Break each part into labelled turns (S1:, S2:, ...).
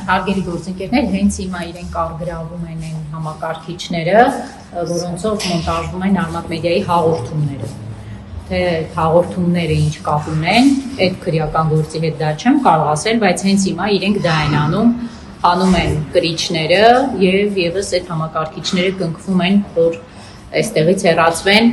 S1: Հարգելի գործընկերներ, հենց հիմա իրենք արգրավում են այն համակարգիչները, որոնցով մոնտաժվում են Արմատ մեդիայի հաղորդումները։ Թե հաղորդումները ինչ կապ ունեն, այդ քրեական գործի հետ դա չեմ կարող ասել, բայց հենց հիմա իրենք դա են անում, հանում են կրիչները եւ եւս այդ համակարգիչները կնքվում են, որ այստեղից հեռացվեն,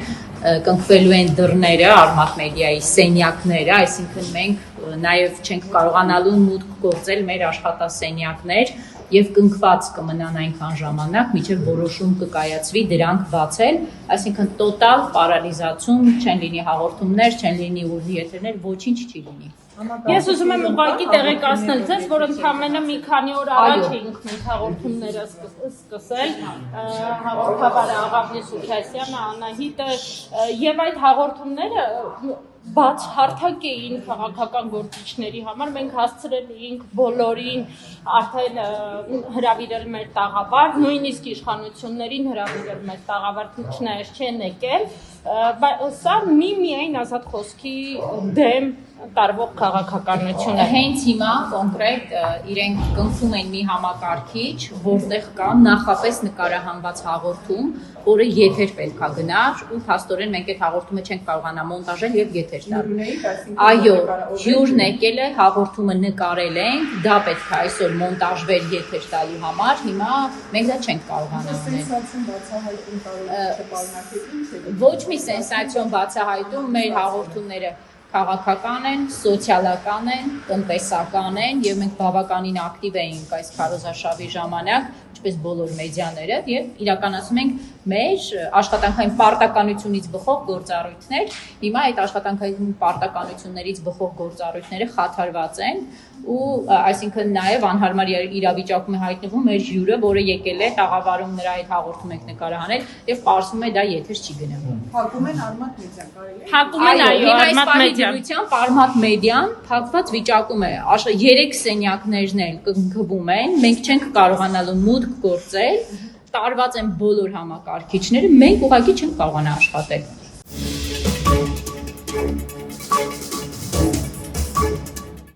S1: կնքվելու են դռները Արմատ մեդիայի սենյակները, այսինքն մենք նաև չենք կարողանալու մուտք գործել մեր աշխատասենյակներ եւ կնքված կմնան այնքան ժամանակ, մինչեւ որոշում կկայացվի դրանք բացել, այսինքն տոտալ պարալիզացում, չեն լինի հաղորդումներ, չեն լինի ուղիղ եթերներ, ոչինչ չի լինի։
S2: Ես ուզում եմ ուղղակի տեղեկացնել ձեզ, որ ընդամենը մի քանի օր առաջ էինք մենք հաղորդումները սկսել, հաղորդավարը Աղավնի Սուքիասյանը, Անահիտը, եւ այդ հաղորդումները բաց հարթակ էին քաղաքական գործիչների համար, մենք հասցրել էինք բոլորին արդեն հրավիրել մեր տաղավար, նույնիսկ իշխանություններին հրավիրել մեր տաղավար, չնայած չեն եկել, սա միայն ազատ խոսքի դեմ տարվող քաղաքականություն է։
S1: Հենց հիմա կոնկրետ իրենք կնքվում են մի համակարգիչ, որտեղ կա նախապես նկարահանված հաղորդում, որը եթեր պետք է գնար, ու փաստորեն մենք այդ հաղորդումը չենք կարողանա մոնտաժել եւ եթեր տալ։ Այո, հյուրն եկել է, հաղորդումը նկարել ենք, դա պետք է այսօր մոնտաժվել եթեր տալու համար, հիմա մենք դա չենք կարողանա անել։ Ոչ մի սենսացիոն բացահայտում, մեր հաղորդումները քաղաքական են, սոցիալական են, տնտեսական են եւ մենք բավականին ակտիվ էինք այս քարոզարշավի ժամանակ, ինչպես բոլոր մեդիաները եւ իրականացնում ենք մեր աշխատանքային պարտականությունից բխող գործառույթներ։ Հիմա այդ աշխատանքային պարտականություններից բխող գործառույթները խաթարված են ու այսինքն նաեւ անհարմար իրավիճակում է հայտնվում մեր հյուրը, որը եկել է տաղավարում նրա այդ հաղորդում ենք նկարահանել եւ պարզվում է դա եթեր չի գնա։
S2: Փակում են Արմատ մեդիան, կարելի է։
S1: Փակում են այո, Արմատ մեդիան, Արմատ մեդիան փակված վիճակում է։ 3 սենյակներն էլ կնքվում են, մենք չենք կարողանալու մուտք գործել, տարված են բոլոր համակարգիչները, մենք ուղղակի չենք կարողանա աշխատել։